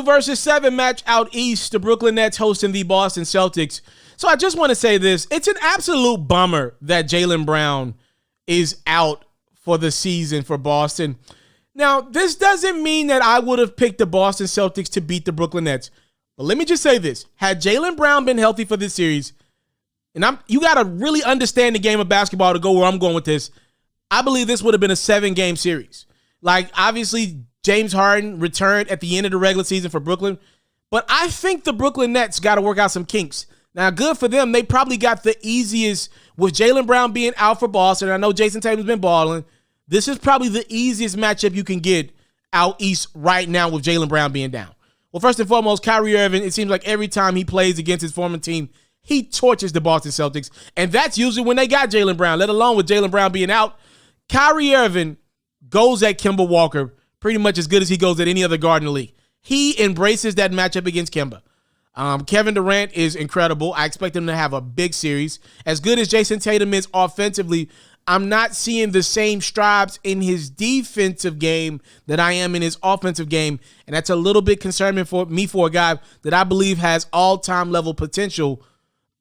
versus 7 match out east, the Brooklyn Nets hosting the Boston Celtics. So I just want to say this. It's an absolute bummer that Jaylen Brown is out for the season for Boston. Now, this doesn't mean that I would have picked the Boston Celtics to beat the Brooklyn Nets. But let me just say this. Had Jaylen Brown been healthy for this series, and you got to really understand the game of basketball to go where I'm going with this, I believe this would have been a 7-game series. Like, obviously, James Harden returned at the end of the regular season for Brooklyn, but I think the Brooklyn Nets got to work out some kinks. Now, good for them. They probably got the easiest with Jaylen Brown being out for Boston. I know Jason Tatum's been balling. This is probably the easiest matchup you can get out east right now with Jaylen Brown being down. Well, first and foremost, Kyrie Irving, it seems like every time he plays against his former team, he torches the Boston Celtics, and that's usually when they got Jaylen Brown, let alone with Jaylen Brown being out. Kyrie Irving goes at Kemba Walker pretty much as good as he goes at any other guard in the league. He embraces that matchup against Kemba. Kevin Durant is incredible. I expect him to have a big series. As good as Jason Tatum is offensively, I'm not seeing the same strides in his defensive game that I am in his offensive game, and that's a little bit concerning for me for a guy that I believe has all-time level potential.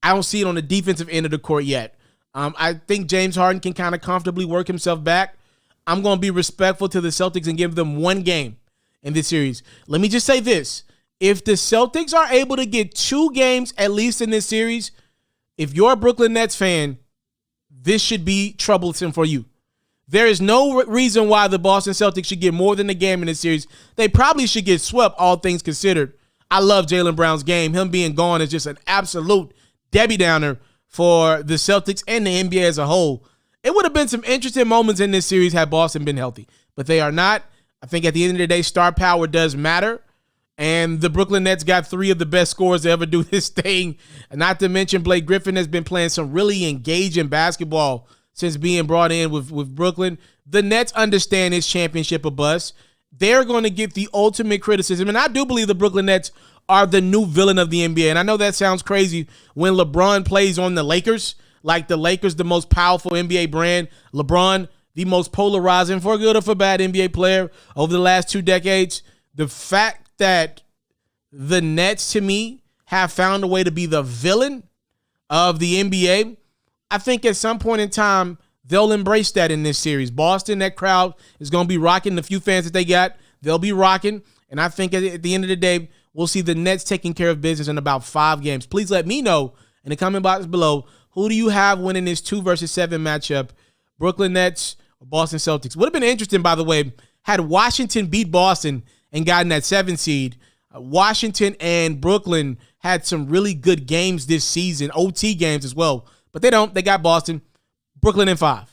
I don't see it on the defensive end of the court yet. I think James Harden can kind of comfortably work himself back. I'm going to be respectful to the Celtics and give them 1 game in this series. Let me just say this. If the Celtics are able to get 2 games at least in this series, if you're a Brooklyn Nets fan, this should be troublesome for you. There is no reason why the Boston Celtics should get more than a game in this series. They probably should get swept, all things considered. I love Jaylen Brown's game. Him being gone is just an absolute Debbie Downer for the Celtics and the NBA as a whole. It would have been some interesting moments in this series had Boston been healthy, but they are not. I think at the end of the day, star power does matter, and the Brooklyn Nets got 3 of the best scorers to ever do this thing. Not to mention Blake Griffin has been playing some really engaging basketball since being brought in with Brooklyn. The Nets understand it's championship or bust. They're going to get the ultimate criticism, and I do believe the Brooklyn Nets are the new villain of the NBA. And I know that sounds crazy when LeBron plays on the Lakers, like the Lakers, the most powerful NBA brand. LeBron, the most polarizing, for good or for bad, NBA player over the last 2 decades. The fact that the Nets, to me, have found a way to be the villain of the NBA, I think at some point in time, they'll embrace that in this series. Boston, that crowd is going to be rocking. The few fans that they got, they'll be rocking. And I think at the end of the day, we'll see the Nets taking care of business in about 5 games. Please let me know in the comment box below, who do you have winning this 2 versus 7 matchup? Brooklyn Nets or Boston Celtics? Would have been interesting, by the way, had Washington beat Boston and gotten that 7 seed. Washington and Brooklyn had some really good games this season, OT games as well. But they don't. They got Boston. Brooklyn in 5.